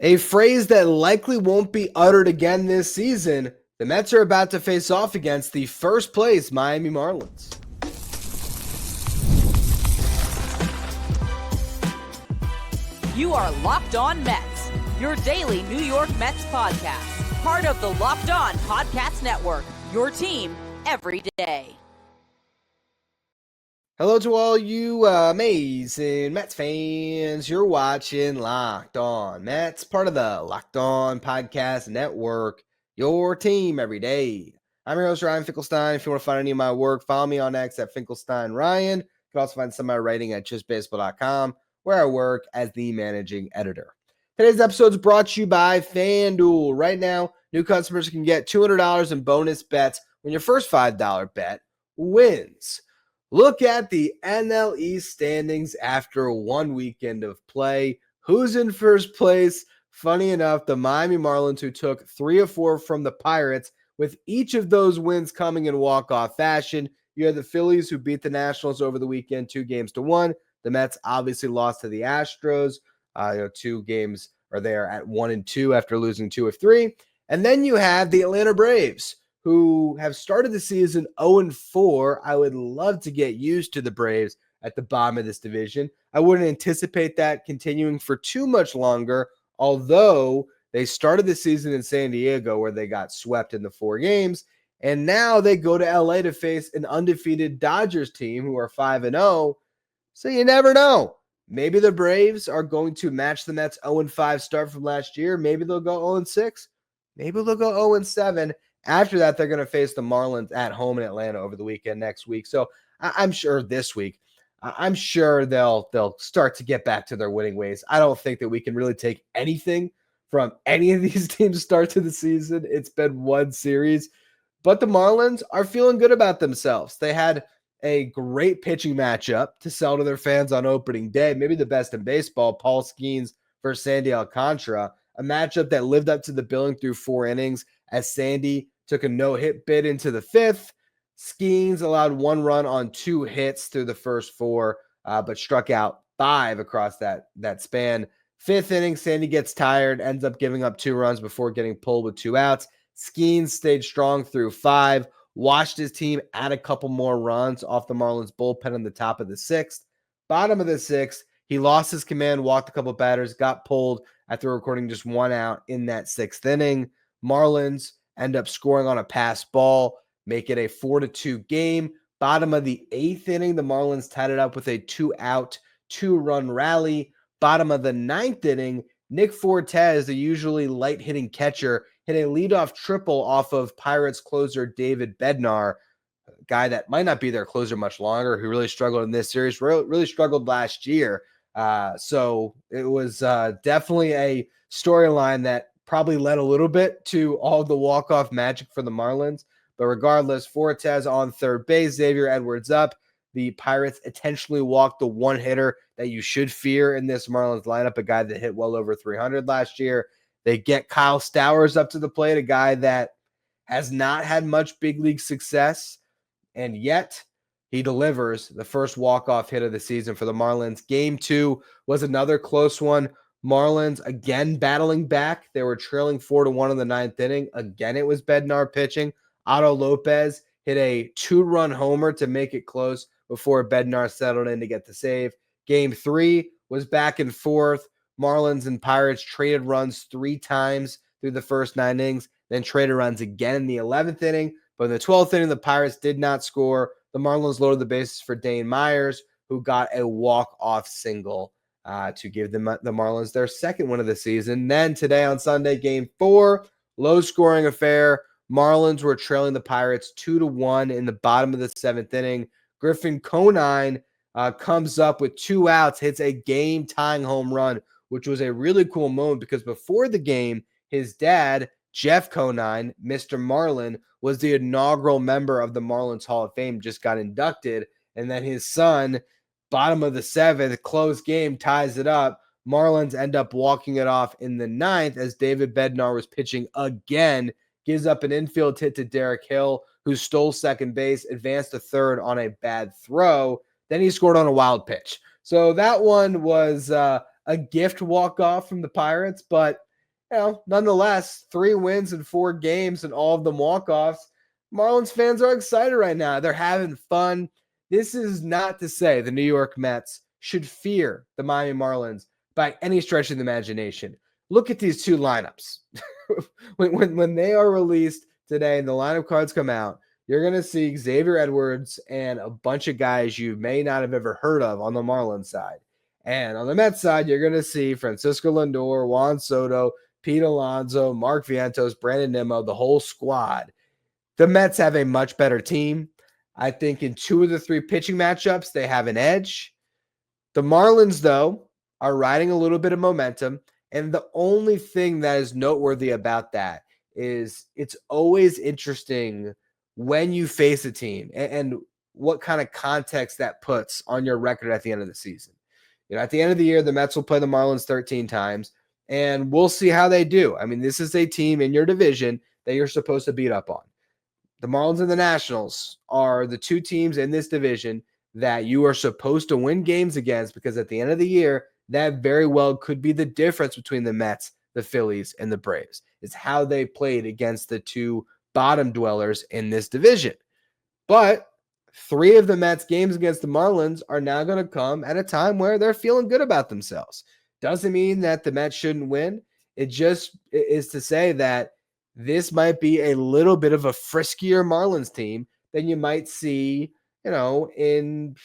A phrase that likely won't be uttered again this season. The Mets are about to face off against the first place Miami Marlins. You are Locked On Mets, your daily New York Mets podcast. Part of the Locked On Podcast Network, your team every day. Hello to all you amazing Mets fans. You're watching Locked On Mets, part of the Locked On Podcast Network, your team every day. I'm your host, Ryan Finkelstein. If you want to find any of my work, follow me on X at FinkelsteinRyan. You can also find some of my writing at justbaseball.com, where I work as the managing editor. Today's episode is brought to you by FanDuel. Right now, new customers can get $200 in bonus bets when your first $5 bet wins. Look at the NL East standings after one weekend of play. Who's in first place? Funny enough, the Miami Marlins, who took 3 of 4 from the Pirates, with each of those wins coming in walk-off fashion. You had the Phillies, who beat the Nationals over the weekend 2-1. The Mets obviously lost to the Astros. 2 games are there at 1-2 after losing 2 of 3. And then you have the Atlanta Braves, who have started the season 0-4. I would love to get used to the Braves at the bottom of this division. I wouldn't anticipate that continuing for too much longer, although they started the season in San Diego where they got swept in the 4 games, and now they go to LA to face an undefeated Dodgers team who are 5-0. So you never know. Maybe the Braves are going to match the Mets 0-5 start from last year. Maybe they'll go 0-6. Maybe they'll go 0-7. After that, they're going to face the Marlins at home in Atlanta over the weekend next week. So I'm sure this week, I'm sure they'll start to get back to their winning ways. I don't think that we can really take anything from any of these teams' start to the season. It's been one series, but the Marlins are feeling good about themselves. They had a great pitching matchup to sell to their fans on opening day, maybe the best in baseball, Paul Skeens versus Sandy Alcantara, a matchup that lived up to the billing through 4 innings as Sandy took a no-hit bid into the 5th. Skeens allowed 1 run on 2 hits through the first 4, but struck out 5 across that span. 5th inning, Sandy gets tired, ends up giving up 2 runs before getting pulled with 2 outs. Skeens stayed strong through 5, watched his team add a couple more runs off the Marlins bullpen in the top of the 6th. Bottom of the 6th, he lost his command, walked a couple batters, got pulled after recording just 1 out in that 6th inning. Marlins end up scoring on a pass ball, make it a 4-2 game. Bottom of the 8th inning, the Marlins tied it up with a 2-out, 2-run rally. Bottom of the 9th inning, Nick Fortes, the usually light-hitting catcher, hit a leadoff triple off of Pirates closer David Bednar, a guy that might not be their closer much longer, who really struggled in this series, really struggled last year. So it was definitely a storyline that probably led a little bit to all the walk-off magic for the Marlins. But regardless, Fortes on third base, Xavier Edwards up. The Pirates intentionally walked the one hitter that you should fear in this Marlins lineup, a guy that hit well over 300 last year. They get Kyle Stowers up to the plate, a guy that has not had much big league success, and yet he delivers the first walk-off hit of the season for the Marlins. Game 2 was another close one. Marlins again battling back. They were trailing 4-1 in the 9th inning. Again, it was Bednar pitching. Otto Lopez hit a 2-run homer to make it close before Bednar settled in to get the save. Game 3 was back and forth. Marlins and Pirates traded runs 3 times through the first 9 innings, then traded runs again in the 11th inning. But in the 12th inning, the Pirates did not score. The Marlins loaded the bases for Dane Myers, who got a walk-off single to give the Marlins their second win of the season. Then today on Sunday, Game 4, low-scoring affair. Marlins were trailing the Pirates 2-1 in the bottom of the 7th inning. Griffin Conine comes up with 2 outs, hits a game-tying home run, which was a really cool moment because before the game, his dad, Jeff Conine, Mr. Marlin, was the inaugural member of the Marlins Hall of Fame, just got inducted, and then his son, bottom of the 7th, close game, ties it up. Marlins end up walking it off in the 9th as David Bednar was pitching again, gives up an infield hit to Derek Hill, who stole second base, advanced to third on a bad throw. Then he scored on a wild pitch. So that one was a gift walk-off from the Pirates, but nonetheless, 3 wins in 4 games and all of them walk-offs. Marlins fans are excited right now. They're having fun. This is not to say the New York Mets should fear the Miami Marlins by any stretch of the imagination. Look at these 2 lineups. when they are released today and the lineup cards come out, you're going to see Xavier Edwards and a bunch of guys you may not have ever heard of on the Marlins side. And on the Mets side, you're going to see Francisco Lindor, Juan Soto, Pete Alonso, Mark Vientos, Brandon Nimmo, the whole squad. The Mets have a much better team. I think in 2 of the 3 pitching matchups, they have an edge. The Marlins, though, are riding a little bit of momentum. And the only thing that is noteworthy about that is it's always interesting when you face a team and what kind of context that puts on your record at the end of the season. At the end of the year, the Mets will play the Marlins 13 times, and we'll see how they do. I mean, this is a team in your division that you're supposed to beat up on. The Marlins and the Nationals are the 2 teams in this division that you are supposed to win games against, because at the end of the year, that very well could be the difference between the Mets, the Phillies, and the Braves. It's how they played against the 2 bottom dwellers in this division. But 3 of the Mets games against the Marlins are now going to come at a time where they're feeling good about themselves. Doesn't mean that the Mets shouldn't win. It just is to say that this might be a little bit of a friskier Marlins team than you might see, in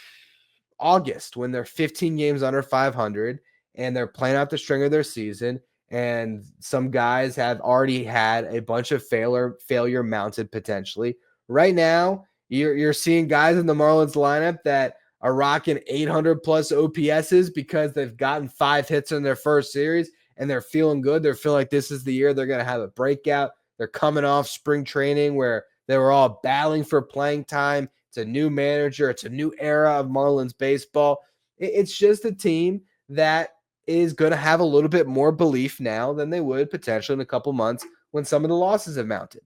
August when they're 15 games under 500 and they're playing out the string of their season. And some guys have already had a bunch of failure mounted potentially. Right now, you're seeing guys in the Marlins lineup that are rocking 800 plus OPSs because they've gotten 5 hits in their first series and they're feeling good. They're feeling like this is the year they're going to have a breakout. They're coming off spring training where they were all battling for playing time. It's a new manager. It's a new era of Marlins baseball. It's just a team that is going to have a little bit more belief now than they would potentially in a couple months when some of the losses have mounted.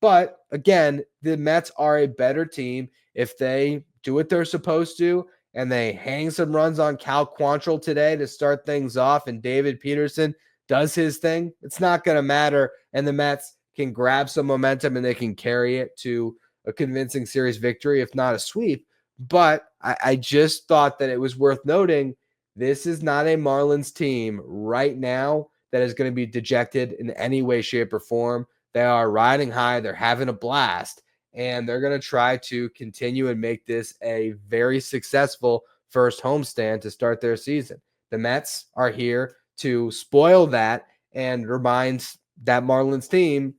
But again, the Mets are a better team if they do what they're supposed to and they hang some runs on Cal Quantrill today to start things off and David Peterson does his thing. It's not going to matter, and the Mets can grab some momentum and they can carry it to a convincing series victory, if not a sweep. But I just thought that it was worth noting this is not a Marlins team right now that is going to be dejected in any way, shape, or form. They are riding high. They're having a blast, and they're going to try to continue and make this a very successful first homestand to start their season. The Mets are here to spoil that and remind that Marlins team,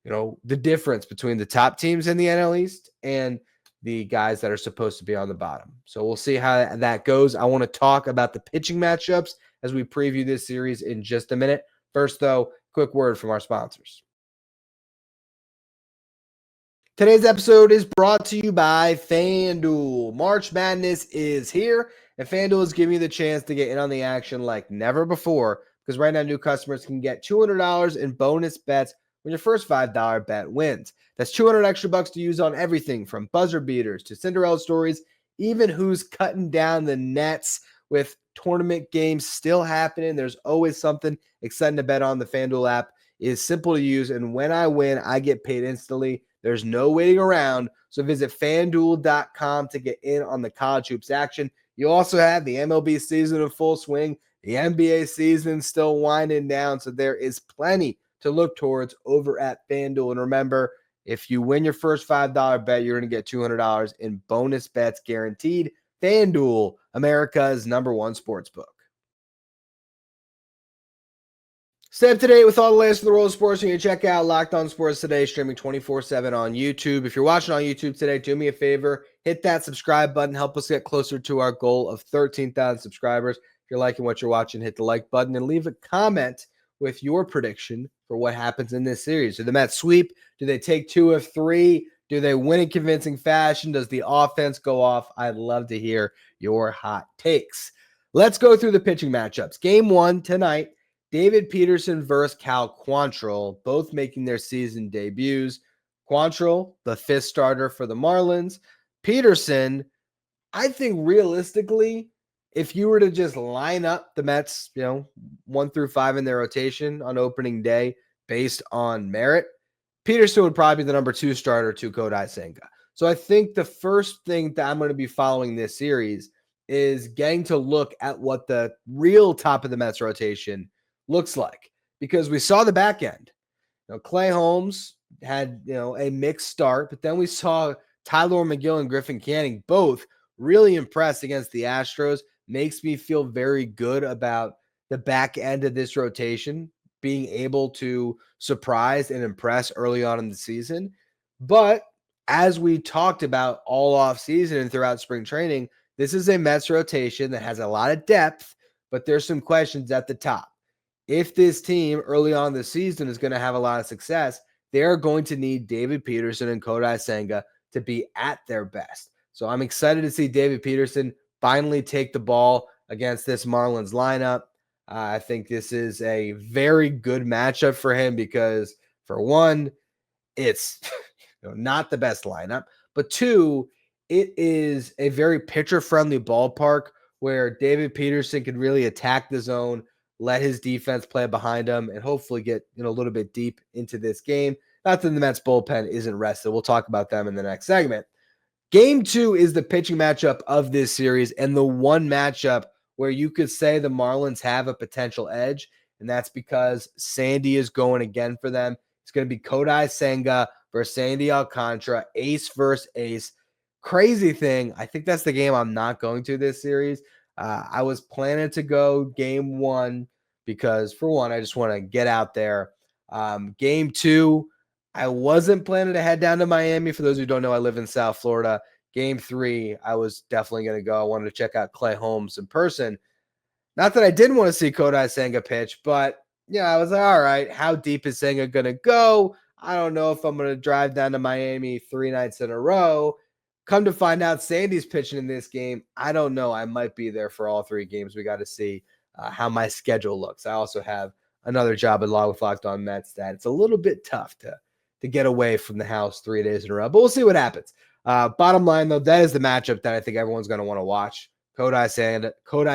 the difference between the top teams in the NL East and the guys that are supposed to be on the bottom. So we'll see how that goes. I want to talk about the pitching matchups as we preview this series in just a minute. First, though, quick word from our sponsors. Today's episode is brought to you by FanDuel. March Madness is here, and FanDuel is giving you the chance to get in on the action like never before, because right now new customers can get $200 in bonus bets when your first $5 bet wins. That's $200 extra bucks to use on everything from buzzer beaters to Cinderella stories, even who's cutting down the nets. With tournament games still happening, there's always something exciting to bet on. The FanDuel app is simple to use, and when I win, I get paid instantly. There's no waiting around, so visit FanDuel.com to get in on the college hoops action. You also have the MLB season in full swing, the NBA season still winding down, so there is plenty to look towards over at FanDuel. And remember, if you win your first $5 bet, you're going to get $200 in bonus bets guaranteed. FanDuel, America's #1 sportsbook. Stay up to date with all the latest in the world of sports. You can check out Locked On Sports Today, streaming 24/7 on YouTube. If you're watching on YouTube today, do me a favor, hit that subscribe button. Help us get closer to our goal of 13,000 subscribers. If you're liking what you're watching, hit the like button and leave a comment with your prediction for what happens in this series. Do the Mets sweep? Do they take 2 of 3? Do they win in convincing fashion? Does the offense go off? I'd love to hear your hot takes. Let's go through the pitching matchups. Game 1 tonight, David Peterson versus Cal Quantrill, both making their season debuts. Quantrill, the 5th starter for the Marlins. Peterson, I think realistically, if you were to just line up the Mets, 1 through 5 in their rotation on opening day based on merit, Peterson would probably be the number 2 starter to Kodai Senga. So I think the first thing that I'm going to be following this series is getting to look at what the real top of the Mets rotation looks like, because we saw the back end. Clay Holmes had, a mixed start, but then we saw Tyler McGill and Griffin Canning both really impressed against the Astros. Makes me feel very good about the back end of this rotation being able to surprise and impress early on in the season. But as we talked about all off season and throughout spring training, this is a Mets rotation that has a lot of depth, but there's some questions at the top. If this team early on in the season is going to have a lot of success, they're going to need David Peterson and Kodai Senga to be at their best. So I'm excited to see David Peterson finally take the ball against this Marlins lineup. I think this is a very good matchup for him because, for one, it's not the best lineup, but two, it is a very pitcher-friendly ballpark where David Peterson can really attack the zone, let his defense play behind him, and hopefully get a little bit deep into this game. Not that the Mets bullpen isn't rested. We'll talk about them in the next segment. Game 2 is the pitching matchup of this series, and the one matchup where you could say the Marlins have a potential edge, and that's because Sandy is going again for them. It's going to be Kodai Senga versus Sandy Alcantara, ace versus ace. Crazy thing, I think that's the game I'm not going to this series. I was planning to go game 1 because, for one, I just want to get out there. Game 2, I wasn't planning to head down to Miami. For those who don't know, I live in South Florida. Game 3, I was definitely going to go. I wanted to check out Clay Holmes in person. Not that I didn't want to see Kodai Senga pitch, but I was like, all right, how deep is Senga going to go? I don't know if I'm going to drive down to Miami 3 nights in a row. Come to find out, Sandy's pitching in this game. I don't know. I might be there for all 3 games. We got to see how my schedule looks. I also have another job at Law with Locked On Mets that it's a little bit tough to get away from the house 3 days in a row. But we'll see what happens. Bottom line, though, that is the matchup that I think everyone's going to want to watch. Kodai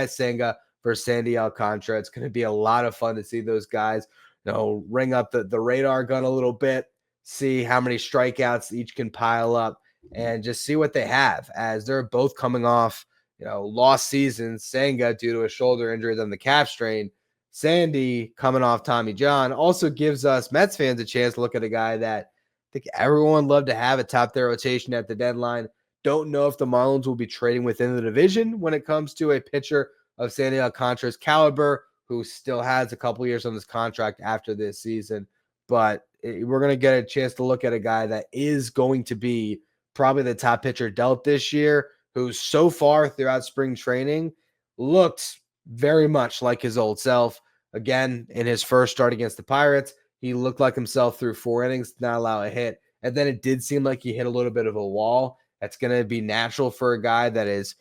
Senga versus Sandy Alcantara. It's going to be a lot of fun to see those guys, ring up the radar gun a little bit, see how many strikeouts each can pile up, and just see what they have, as they're both coming off, lost seasons. Senga due to a shoulder injury, then the calf strain. Sandy coming off Tommy John also gives us Mets fans a chance to look at a guy that I think everyone loved to have atop their rotation at the deadline. Don't know if the Marlins will be trading within the division when it comes to a pitcher of Sandy Alcantara's caliber, who still has a couple years on this contract after this season. But we're going to get a chance to look at a guy that is going to be probably the top pitcher dealt this year, who so far throughout spring training looked very much like his old self. Again, in his first start against the Pirates, he looked like himself through 4 innings, did not allow a hit. And then it did seem like he hit a little bit of a wall. That's going to be natural for a guy that is,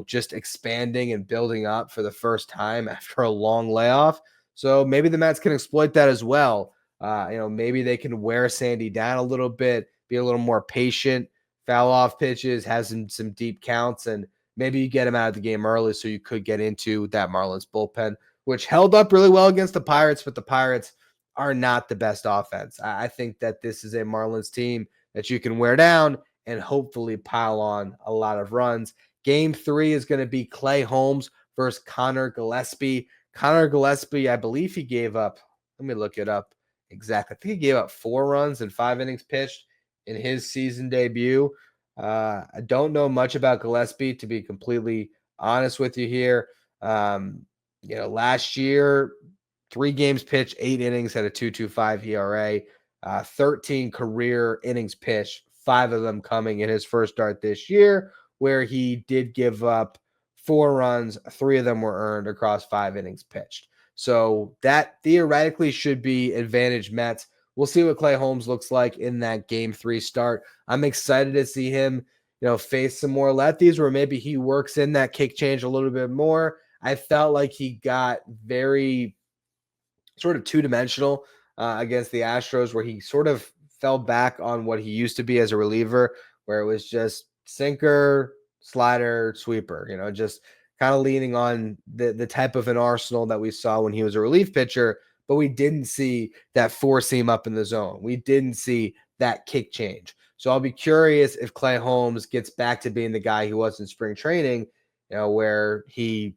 just expanding and building up for the first time after a long layoff. So maybe the Mets can exploit that as well. Maybe they can wear Sandy down a little bit, be a little more patient, foul off pitches, have some deep counts, and maybe you get him out of the game early so you could get into that Marlins bullpen, which held up really well against the Pirates, but the Pirates are not the best offense. I think that this is a Marlins team that you can wear down and hopefully pile on a lot of runs. Game 3 is going to be Clay Holmes versus Connor Gillespie. Connor Gillespie, I believe he gave up, let me look it up exactly. I think he gave up 4 runs in 5 innings pitched in his season debut. I don't know much about Gillespie, to be completely honest with you here. Last year, 3 games pitched, 8 innings, had a 2.25 ERA, 13 career innings pitched, 5 of them coming in his first start this year, where he did give up 4 runs, 3 of them were earned across 5 innings pitched. So that theoretically should be advantage Mets. We'll see what Clay Holmes looks like in that game 3 start. I'm excited to see him, face some more lefties where maybe he works in that kick change a little bit more. I felt like he got very sort of two-dimensional against the Astros, where he sort of fell back on what he used to be as a reliever, where it was just sinker, slider, sweeper, just kind of leaning on the type of an arsenal that we saw when he was a relief pitcher, but we didn't see that four seam up in the zone. We didn't see that kick change. So I'll be curious if Clay Holmes gets back to being the guy he was in spring training, where he,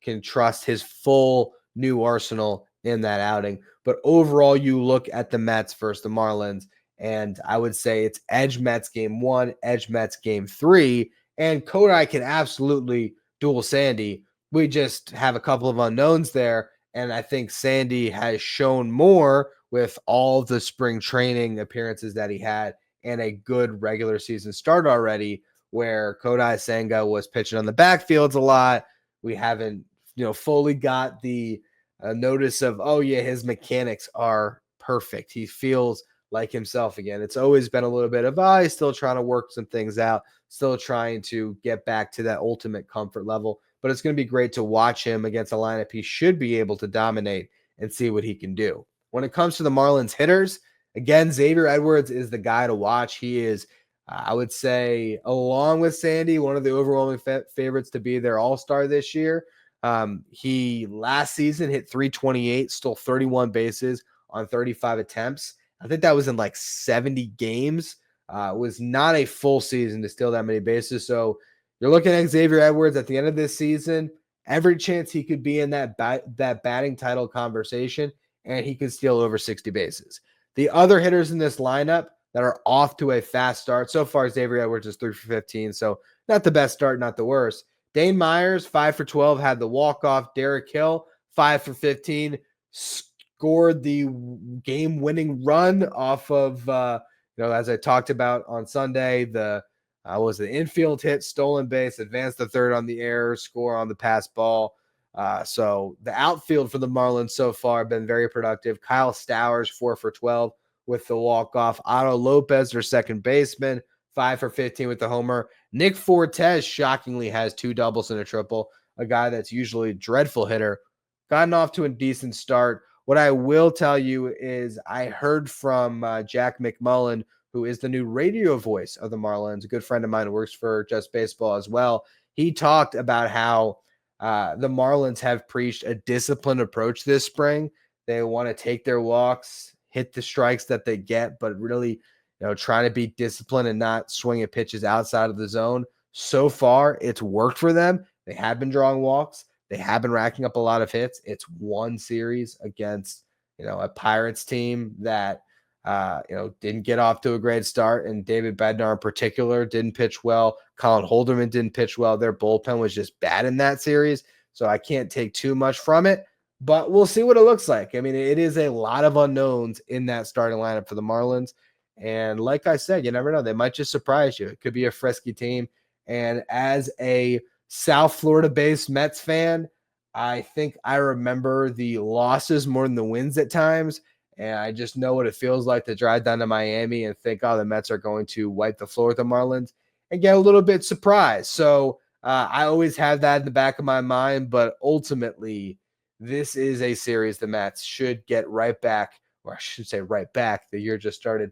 can trust his full new arsenal in that outing. But overall, you look at the Mets versus the Marlins, and I would say it's edge Mets game 1, edge Mets game 3, and Kodai can absolutely duel Sandy. We just have a couple of unknowns there, and I think Sandy has shown more with all the spring training appearances that he had and a good regular season start already, where Kodai Senga was pitching on the backfields a lot. We haven't, fully got the notice of, his mechanics are perfect. He feels like himself again. It's always been a little bit of, he's still trying to work some things out, still trying to get back to that ultimate comfort level. But it's going to be great to watch him against a lineup he should be able to dominate and see what he can do. When it comes to the Marlins hitters, again, Xavier Edwards is the guy to watch. He is, I would say, along with Sandy, one of the overwhelming favorites to be their all-star this year. He last season hit 328, stole 31 bases on 35 attempts. I think that was in like 70 games. It was not a full season to steal that many bases. So you're looking at Xavier Edwards at the end of this season, every chance he could be in that batting title conversation, and he could steal over 60 bases. The other hitters in this lineup that are off to a fast start, so far Xavier Edwards is 3 for 15, so not the best start, not the worst. Dane Myers, 5 for 12, had the walk-off. Derek Hill, 5 for 15, scored the game-winning run off of, as I talked about on Sunday, the infield hit, stolen base, advanced the third on the error, score on the pass ball. So the outfield for the Marlins so far have been very productive. Kyle Stowers, 4 for 12 with the walk-off. Otto Lopez, their second baseman, 5 for 15 with the homer. Nick Fortes shockingly has 2 doubles and a triple. A guy that's usually a dreadful hitter. Gotten off to a decent start. What I will tell you is I heard from Jack McMullen, who is the new radio voice of the Marlins, a good friend of mine who works for Just Baseball as well. He talked about how the Marlins have preached a disciplined approach this spring. They want to take their walks, hit the strikes that they get, but really, trying to be disciplined and not swinging pitches outside of the zone. So far, it's worked for them. They have been drawing walks. They have been racking up a lot of hits. It's one series against, a Pirates team that, didn't get off to a great start. And David Bednar in particular didn't pitch well. Colin Holderman didn't pitch well. Their bullpen was just bad in that series. So I can't take too much from it, but we'll see what it looks like. I mean, it is a lot of unknowns in that starting lineup for the Marlins. And like I said, you never know. They might just surprise you. It could be a frisky team. And as a South Florida-based Mets fan, I think I remember the losses more than the wins at times. And I just know what it feels like to drive down to Miami and think, the Mets are going to wipe the floor with the Marlins and get a little bit surprised. So I always have that in the back of my mind. But ultimately, this is a series the Mets should get right back, or I should say right back. The year just started.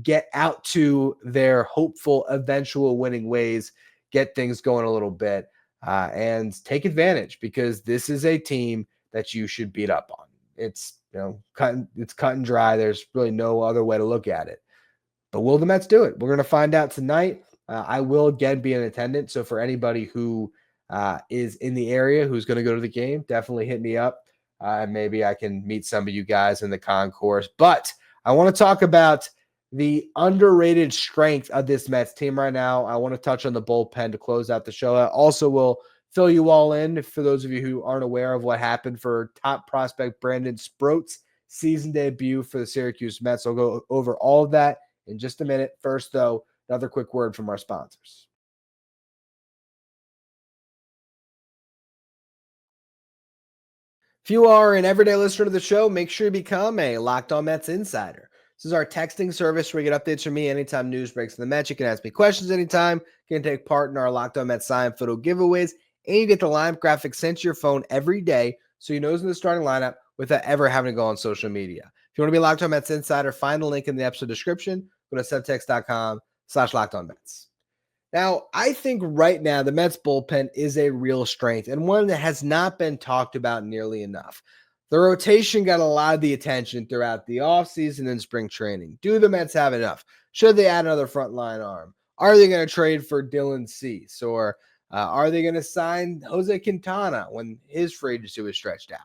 Get out to their hopeful eventual winning ways, get things going a little bit, and take advantage, because this is a team that you should beat up on. It's cut and dry. There's really no other way to look at it. But will the Mets do it? We're going to find out tonight. I will again be in attendance. So for anybody who is in the area who's going to go to the game, definitely hit me up. Maybe I can meet some of you guys in the concourse. But I want to talk about the underrated strength of this Mets team right now. I want to touch on the bullpen to close out the show. I also will fill you all in for those of you who aren't aware of what happened for top prospect Brandon Sproat's season debut for the Syracuse Mets. I'll go over all of that in just a minute. First, though, another quick word from our sponsors. If you are an everyday listener to the show, make sure you become a Locked On Mets insider. This is our texting service where you get updates from me anytime news breaks in the Mets. You can ask me questions anytime. You can take part in our Locked On Mets sign photo giveaways. And you get the lineup graphic sent to your phone every day so you know who's in the starting lineup without ever having to go on social media. If you want to be Locked On Mets insider, find the link in the episode description. Go to subtext.com/LockedOnMets. Now, I think right now the Mets bullpen is a real strength and one that has not been talked about nearly enough. The rotation got a lot of the attention throughout the offseason and spring training. Do the Mets have enough? Should they add another frontline arm? Are they going to trade for Dylan Cease? Or are they going to sign Jose Quintana when his free agency was stretched out?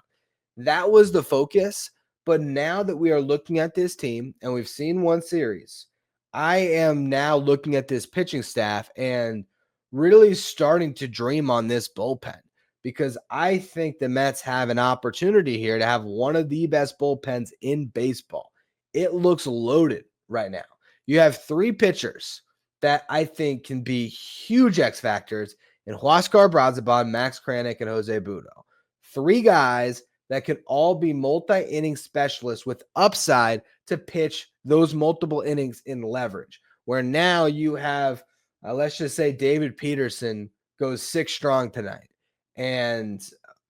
That was the focus. But now that we are looking at this team and we've seen one series, I am now looking at this pitching staff and really starting to dream on this bullpen because I think the Mets have an opportunity here to have one of the best bullpens in baseball. It looks loaded right now. You have three pitchers that I think can be huge X factors in Huascar Brazobán, Max Kranick, and José Butto. Three guys that can all be multi-inning specialists with upside to pitch those multiple innings in leverage, where now you have, let's just say David Peterson goes 6 strong tonight. And,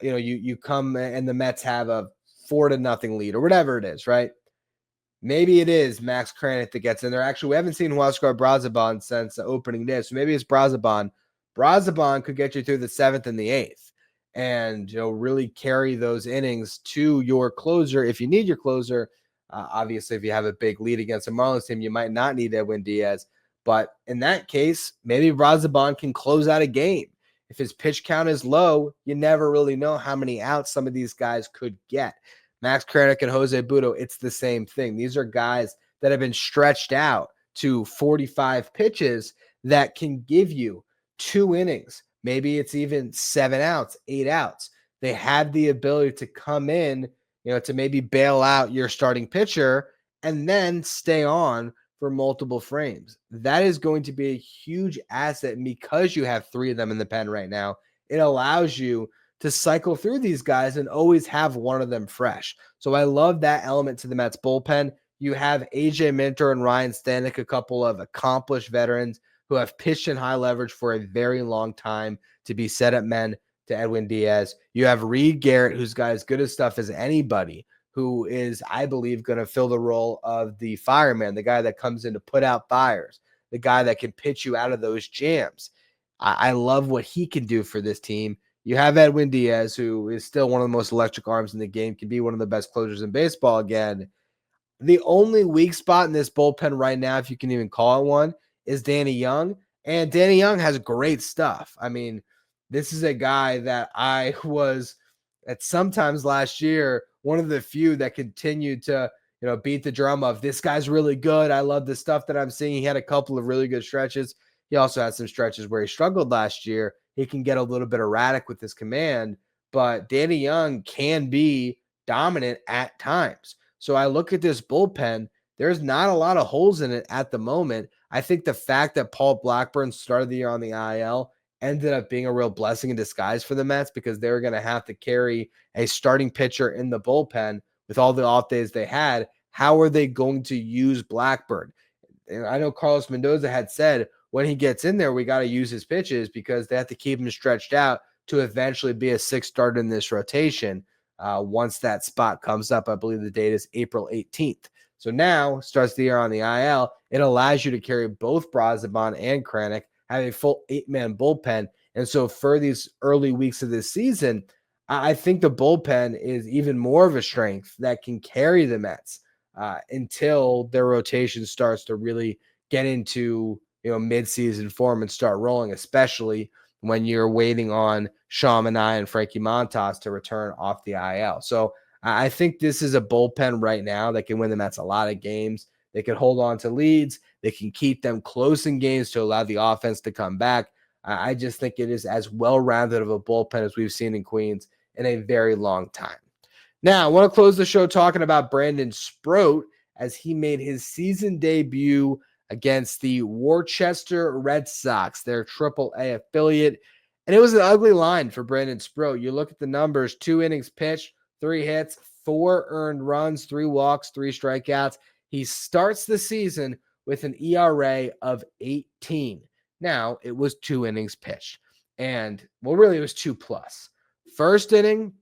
you come and the Mets have a 4-0 lead or whatever it is, right? Maybe it is Max Kranick that gets in there. Actually, we haven't seen Huascar Brazobán since the opening day, so maybe it's Brazobán. Brazobán could get you through the 7th and the 8th and, really carry those innings to your closer if you need your closer. Obviously, if you have a big lead against a Marlins team, you might not need Edwin Diaz. But in that case, maybe Brazobán can close out a game. If his pitch count is low, you never really know how many outs some of these guys could get. Max Kranick and José Butto, it's the same thing. These are guys that have been stretched out to 45 pitches that can give you 2 innings. Maybe it's even 7 outs, 8 outs. They have the ability to come in, to maybe bail out your starting pitcher and then stay on for multiple frames. That is going to be a huge asset. And because you have 3 of them in the pen right now, it allows you to cycle through these guys and always have one of them fresh. So I love that element to the Mets bullpen. You have AJ Minter and Ryan Stanek, a couple of accomplished veterans who have pitched in high leverage for a very long time to be setup men to Edwin Diaz. You have Reed Garrett, who's got as good as stuff as anybody, who is, I believe, going to fill the role of the fireman, the guy that comes in to put out fires, the guy that can pitch you out of those jams. I love what he can do for this team. You have Edwin Diaz, who is still one of the most electric arms in the game, can be one of the best closers in baseball again. The only weak spot in this bullpen right now, if you can even call it one, is Danny Young. And Danny Young has great stuff. I mean, this is a guy that I was at sometimes last year, one of the few that continued to, beat the drum of this guy's really good. I love the stuff that I'm seeing. He had a couple of really good stretches. He also had some stretches where he struggled last year. He can get a little bit erratic with his command, but Danny Young can be dominant at times. So I look at this bullpen, there's not a lot of holes in it at the moment. I think the fact that Paul Blackburn started the year on the IL ended up being a real blessing in disguise for the Mets because they were going to have to carry a starting pitcher in the bullpen with all the off days they had. How are they going to use Blackburn? And I know Carlos Mendoza had said, when he gets in there, we got to use his pitches because they have to keep him stretched out to eventually be a 6th starter in this rotation. Once that spot comes up, I believe the date is April 18th. So now starts the year on the IL. It allows you to carry both Brazobán and Kranick, have a full 8-man bullpen. And so for these early weeks of this season, I think the bullpen is even more of a strength that can carry the Mets until their rotation starts to really get into mid-season form and start rolling, especially when you're waiting on Chaminade and Frankie Montas to return off the IL. So I think this is a bullpen right now that can win the Mets a lot of games. They can hold on to leads. They can keep them close in games to allow the offense to come back. I just think it is as well-rounded of a bullpen as we've seen in Queens in a very long time. Now, I want to close the show talking about Brandon Sproat as he made his season debut against the Worcester Red Sox, their AAA affiliate. And it was an ugly line for Brandon Sproat. You look at the numbers, 2 innings pitched, 3 hits, 4 earned runs, 3 walks, 3 strikeouts. He starts the season with an ERA of 18. Now, it was 2 innings pitched. And, well, really, it was 2 plus. First inning,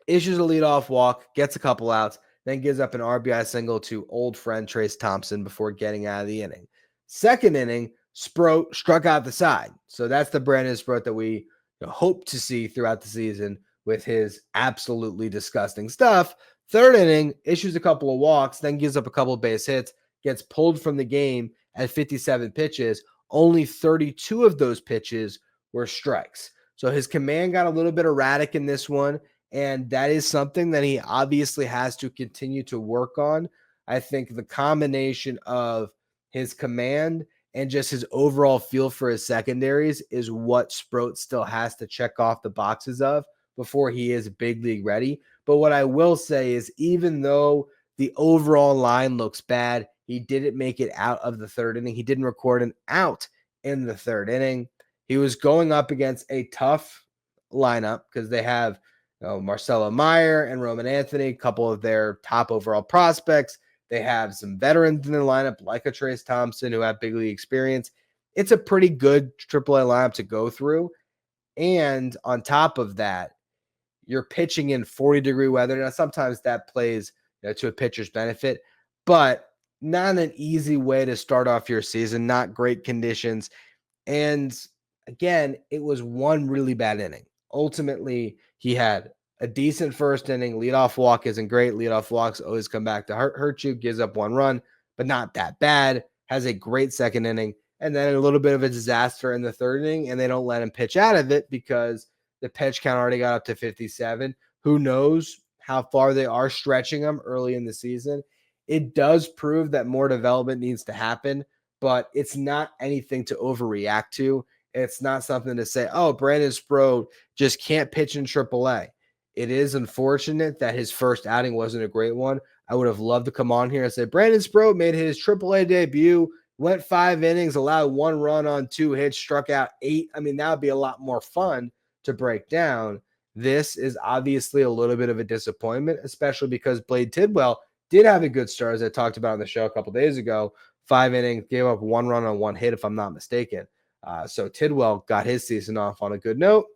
issues a leadoff walk, gets a couple outs, then gives up an RBI single to old friend Trace Thompson before getting out of the inning. Second inning, Sproat struck out the side. So that's the Brandon Sproat that we hope to see throughout the season with his absolutely disgusting stuff. Third inning, issues a couple of walks, then gives up a couple of base hits, gets pulled from the game at 57 pitches. Only 32 of those pitches were strikes. So his command got a little bit erratic in this one, and that is something that he obviously has to continue to work on. I think the combination of his command and just his overall feel for his secondaries is what Sproat still has to check off the boxes of before he is big league ready. But what I will say is, even though the overall line looks bad, he didn't make it out of the third inning. He didn't record an out in the third inning. He was going up against a tough lineup because they have Marcelo Meyer and Roman Anthony, a couple of their top overall prospects. They have some veterans in the lineup like a Trace Thompson who have big league experience. It's a pretty good AAA lineup to go through. And on top of that, you're pitching in 40-degree weather. Now, sometimes that plays to a pitcher's benefit, but not an easy way to start off your season, not great conditions. And again, it was one really bad inning. Ultimately, he had a decent first inning. Leadoff walk isn't great. Leadoff walks always come back to hurt you. Gives up one run, but not that bad. Has a great second inning. And then a little bit of a disaster in the third inning, and they don't let him pitch out of it because the pitch count already got up to 57. Who knows how far they are stretching him early in the season. It does prove that more development needs to happen, but it's not anything to overreact to. It's not something to say, oh, Brandon Sproat just can't pitch in AAA. It is unfortunate that his first outing wasn't a great one. I would have loved to come on here and say, Brandon Sproat made his AAA debut, went 5 innings, allowed 1 run on 2 hits, struck out 8. I mean, that would be a lot more fun to break down. This is obviously a little bit of a disappointment, especially because Blade Tidwell did have a good start, as I talked about on the show a couple days ago. 5 innings, gave up 1 run on 1 hit, if I'm not mistaken. So Tidwell got his season off on a good note,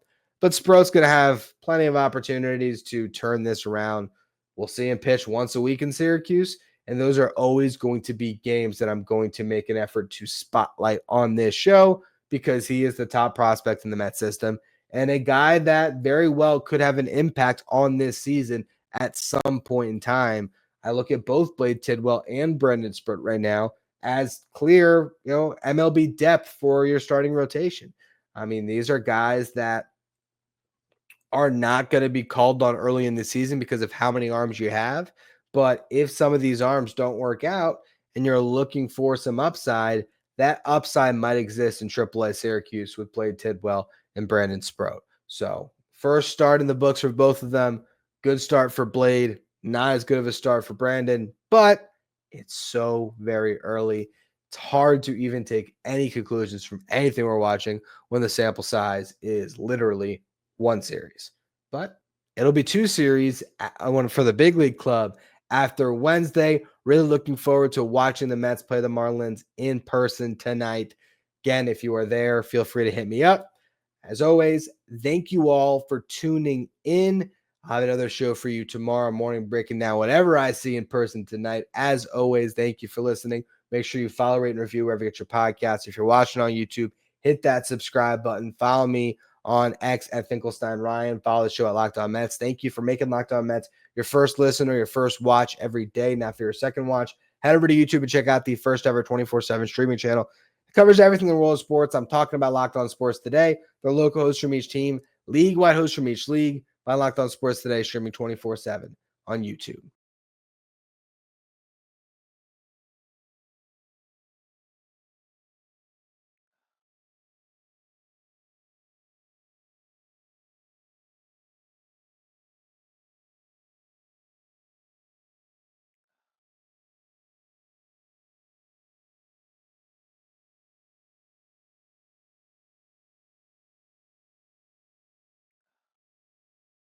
but Sproat's going to have plenty of opportunities to turn this around. We'll see him pitch once a week in Syracuse, and those are always going to be games that I'm going to make an effort to spotlight on this show because he is the top prospect in the Mets system and a guy that very well could have an impact on this season at some point in time. I look at both Blade Tidwell and Brandon Sproat right now as clear, MLB depth for your starting rotation. I mean, these are guys that are not going to be called on early in the season because of how many arms you have. But if some of these arms don't work out and you're looking for some upside, that upside might exist in AAA Syracuse with Blade Tidwell and Brandon Sproat. So first start in the books for both of them. Good start for Blade. Not as good of a start for Brandon, but it's so very early. It's hard to even take any conclusions from anything we're watching when the sample size is literally 1 series. But it'll be 2 series. I want for the big league club after Wednesday. Really looking forward to watching the Mets play the Marlins in person tonight. Again, if you are there, feel free to hit me up. As always, thank you all for tuning in. I have another show for you tomorrow morning, breaking down whatever I see in person tonight. As always, thank you for listening. Make sure you follow, rate, and review wherever you get your podcasts. If you're watching on YouTube, hit that subscribe button. Follow me on X at Finkelstein Ryan. Follow the show at Locked On Mets. Thank you for making Locked On Mets your first listen or your first watch every day. Now, for your second watch, head over to YouTube and check out the first ever 24/7 streaming channel. It covers everything in the world of sports. I'm talking about Locked On Sports Today. They're local hosts from each team, league-wide hosts from each league. By Locked On Sports Today, streaming 24/7 on YouTube.